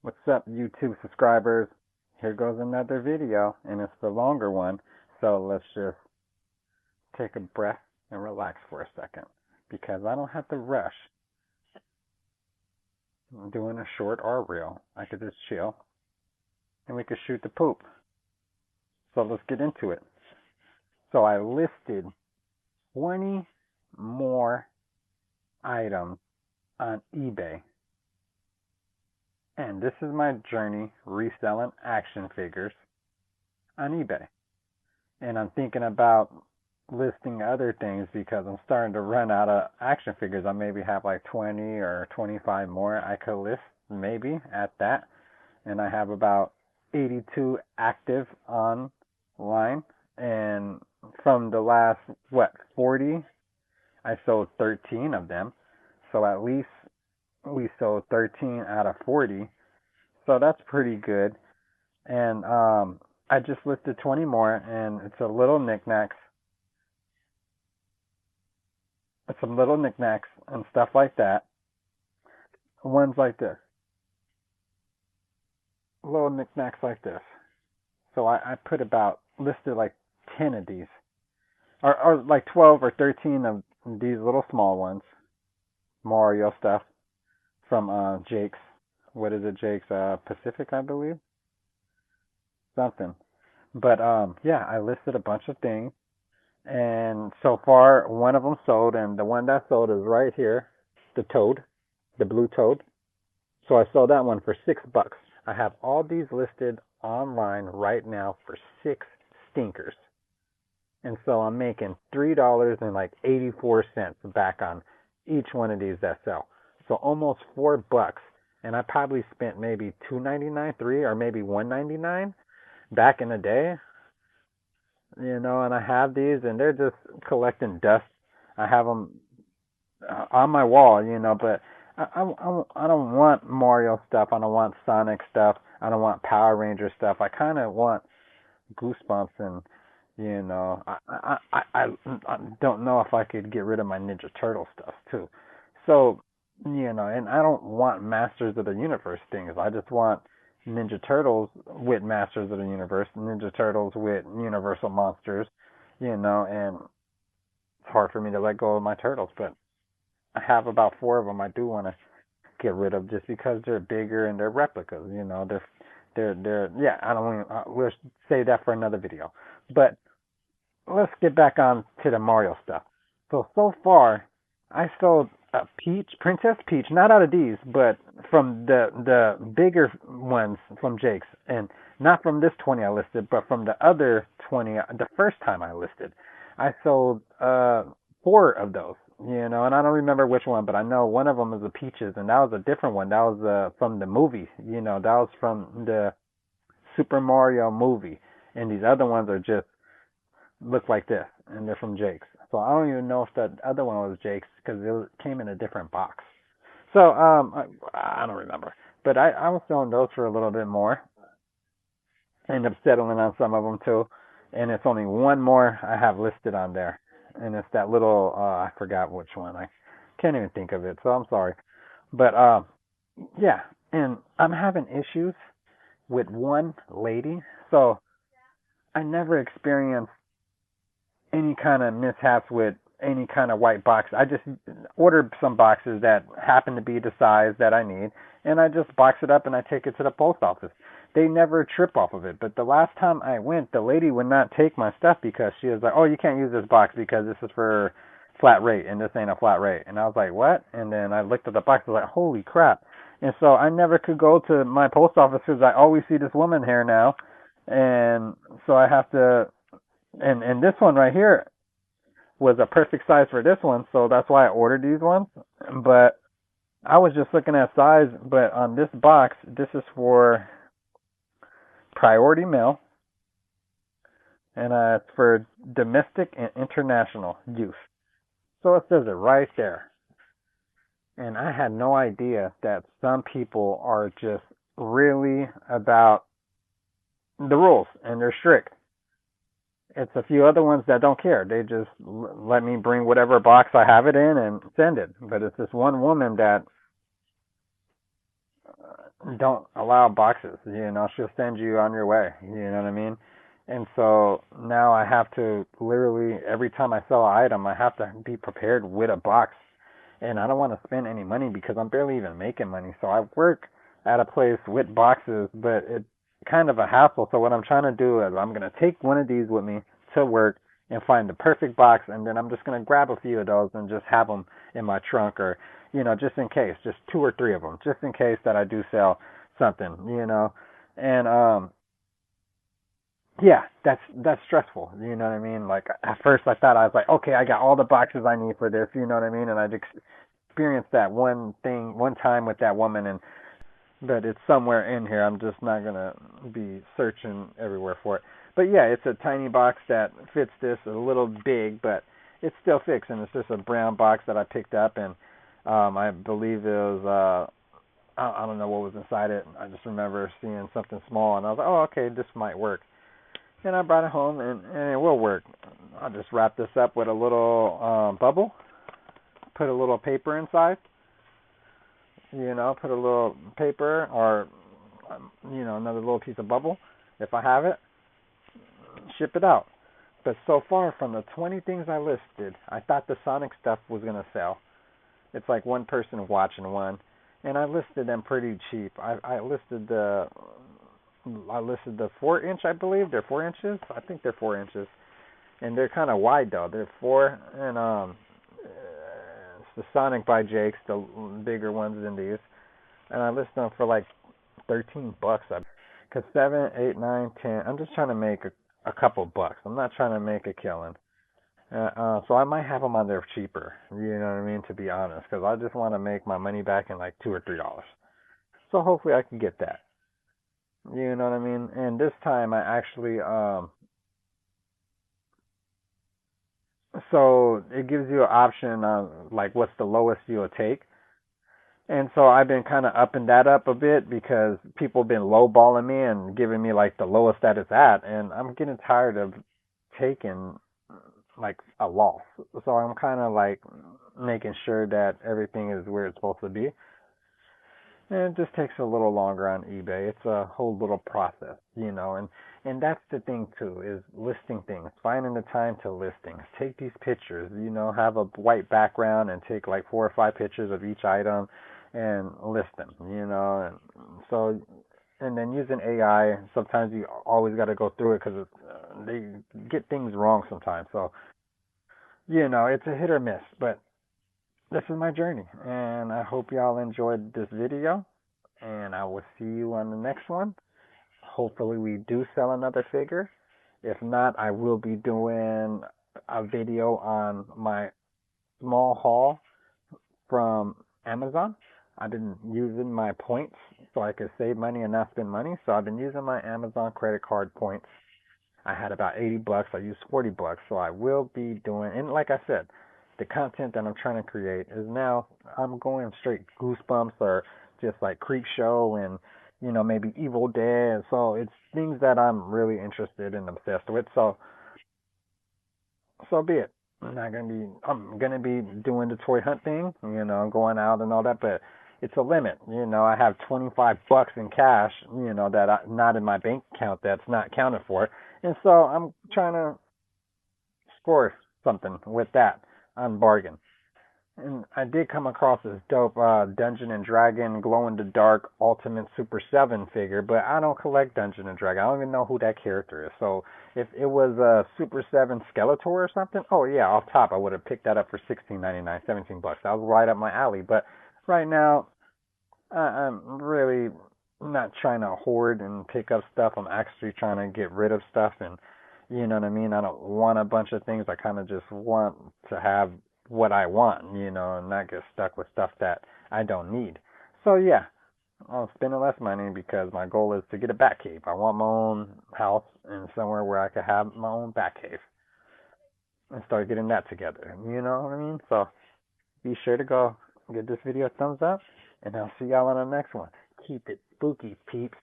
What's up, YouTube subscribers? Here goes another video, and it's the longer one. So let's just take a breath and relax for a second because I don't have to rush. I'm doing a short or reel. I could just chill and we could shoot the poop. So let's get into it. So I listed 20 more items on eBay. And this is my journey reselling action figures on eBay. And I'm thinking about listing other things because I'm starting to run out of action figures. I maybe have like 20 or 25 more I could list, maybe at that. And I have about 82 active online. And from the last, 40, I sold 13 of them. So at least we sold 13 out of 40. So that's pretty good. And I just listed 20 more, and it's a little knickknacks. It's some little knickknacks and stuff like that. Ones like this. Little knickknacks like this. So I put listed like 10 of these. Or like 12 or 13 of these little small ones. Mario stuff from Jake's. What is it, Jake's Pacific, I believe? Something. But yeah, I listed a bunch of things, and so far one of them sold, and the one that sold is right here, the Toad, the blue Toad. So I sold that one for $6. I have all these listed online right now for six stinkers, and so I'm making $3.84 back on each one of these that sell. So almost $4, and I probably spent maybe $2.99, three, or maybe $1.99 back in the day, and I have these, and they're just collecting dust. I have them on my wall, but I don't want Mario stuff. I don't want Sonic stuff. I don't want Power Ranger stuff. I kind of want Goosebumps, and I don't know if I could get rid of my Ninja Turtle stuff too. So, and I don't want Masters of the Universe things. I just want Ninja Turtles with Masters of the Universe, Ninja Turtles with Universal Monsters, and it's hard for me to let go of my turtles, but I have about four of them I do want to get rid of just because they're bigger and they're replicas, yeah, I don't want we'll save that for another video. But let's get back on to the Mario stuff. So far, I sold a Princess Peach, not out of these, but from the bigger ones from Jake's, and not from this 20 I listed, but from the other 20 the first time I listed. I sold four of those, and I don't remember which one, but I know one of them is the Peaches, and that was a different one. That was from the movie, that was from the Super Mario movie, and these other ones are just look like this, and they're from Jake's. So I don't even know if that other one was Jake's because it came in a different box. So I don't remember, but I was selling those for a little bit more. I ended up settling on some of them too, and it's only one more I have listed on there, and it's that little I forgot which one. I can't even think of it, so I'm sorry. But yeah, and I'm having issues with one lady, so I never experienced any kind of mishaps with any kind of white box. I just ordered some boxes that happen to be the size that I need, and I just box it up and I take it to the post office. They never trip off of it. But the last time I went, the lady would not take my stuff because she was like, "Oh, you can't use this box because this is for flat rate, and this ain't a flat rate." And I was like, "What?" And then I looked at the box. I was like, "Holy crap!" And so I never could go to my post office because I always see this woman here now, and so I have to. And this one right here was a perfect size for this one, so that's why I ordered these ones. But I was just looking at size, but on this box, this is for priority mail, and it's for domestic and international use. So it says it right there. And I had no idea that some people are just really about the rules, and they're strict. It's a few other ones that don't care. They just let me bring whatever box I have it in and send it. But it's this one woman that don't allow boxes. She'll send you on your way. You know what I mean? And so now I have to literally every time I sell an item, I have to be prepared with a box. And I don't want to spend any money because I'm barely even making money. So I work at a place with boxes, but it's kind of a hassle. So what I'm trying to do is I'm gonna take one of these with me to work and find the perfect box, and then I'm just gonna grab a few of those and just have them in my trunk, or just in case, just two or three of them, just in case that I do sell something. And yeah, that's stressful. You know what I mean? Like at first I thought I was like, okay, I got all the boxes I need for this. You know what I mean? And I'd experienced that one time with that woman, and but it's somewhere in here. I'm just not gonna be searching everywhere for it. But yeah, it's a tiny box that fits this, a little big, but it still fits, and it's just a brown box that I picked up, and I believe it was I don't know what was inside it. I just remember seeing something small, and I was like, oh, okay, this might work. And I brought it home, and it will work. I'll just wrap this up with a little bubble, put a little paper inside, put a little paper or, another little piece of bubble if I have it, ship it out. But so far from the 20 things I listed, I thought the Sonic stuff was going to sell. It's like one person watching one. And I listed them pretty cheap. I listed the 4 inch, I believe. They're 4 inches. I think they're 4 inches. And they're kind of wide though. They're four, and it's the Sonic by Jake's, the bigger ones than these. And I listed them for like $13. Cause 7, 8, 9, 10. I'm just trying to make a couple bucks. I'm not trying to make a killing. So I might have them on there cheaper. You know what I mean? To be honest, because I just want to make my money back in like $2 or $3. So hopefully I can get that. You know what I mean? And this time I actually so it gives you an option on like what's the lowest you'll take. And so I've been kind of upping that up a bit because people have been lowballing me and giving me like the lowest that it's at, and I'm getting tired of taking like a loss. So I'm kind of like making sure that everything is where it's supposed to be. And it just takes a little longer on eBay. It's a whole little process. And that's the thing too is listing things, finding the time to list things. Take these pictures, have a white background and take like 4 or 5 pictures of each item and list them. And so and then using AI, sometimes you always got to go through it because they get things wrong sometimes. So it's a hit or miss, but this is my journey, and I hope y'all enjoyed this video, and I will see you on the next one. Hopefully, we do sell another figure. If not, I will be doing a video on my small haul from Amazon. I've been using my points so I could save money and not spend money. So I've been using my Amazon credit card points. I had about $80. I used $40. So I will be doing, and like I said, the content that I'm trying to create is now I'm going straight Goosebumps or just like Creep Show and maybe Evil Dead. So it's things that I'm really interested and obsessed with. So be it. I'm gonna be doing the toy hunt thing, going out and all that, but it's a limit. I have $25 in cash, that not in my bank account that's not counted for. And so I'm trying to score something with that on bargain. And I did come across this dope Dungeon and Dragon glow in the dark Ultimate Super 7 figure, but I don't collect Dungeon and Dragon. I don't even know who that character is. So if it was a Super 7 Skeletor or something, oh yeah, off top I would have picked that up for $16.99, $17. That was right up my alley. But right now I'm really not trying to hoard and pick up stuff. I'm actually trying to get rid of stuff, and you know what I mean? I don't want a bunch of things. I kind of just want to have what I want, and not get stuck with stuff that I don't need. So yeah, I'm spending less money because my goal is to get a bat cave. I want my own house and somewhere where I could have my own bat cave and start getting that together. You know what I mean? So be sure to go give this video a thumbs up, and I'll see y'all on the next one. Keep it spooky, peeps.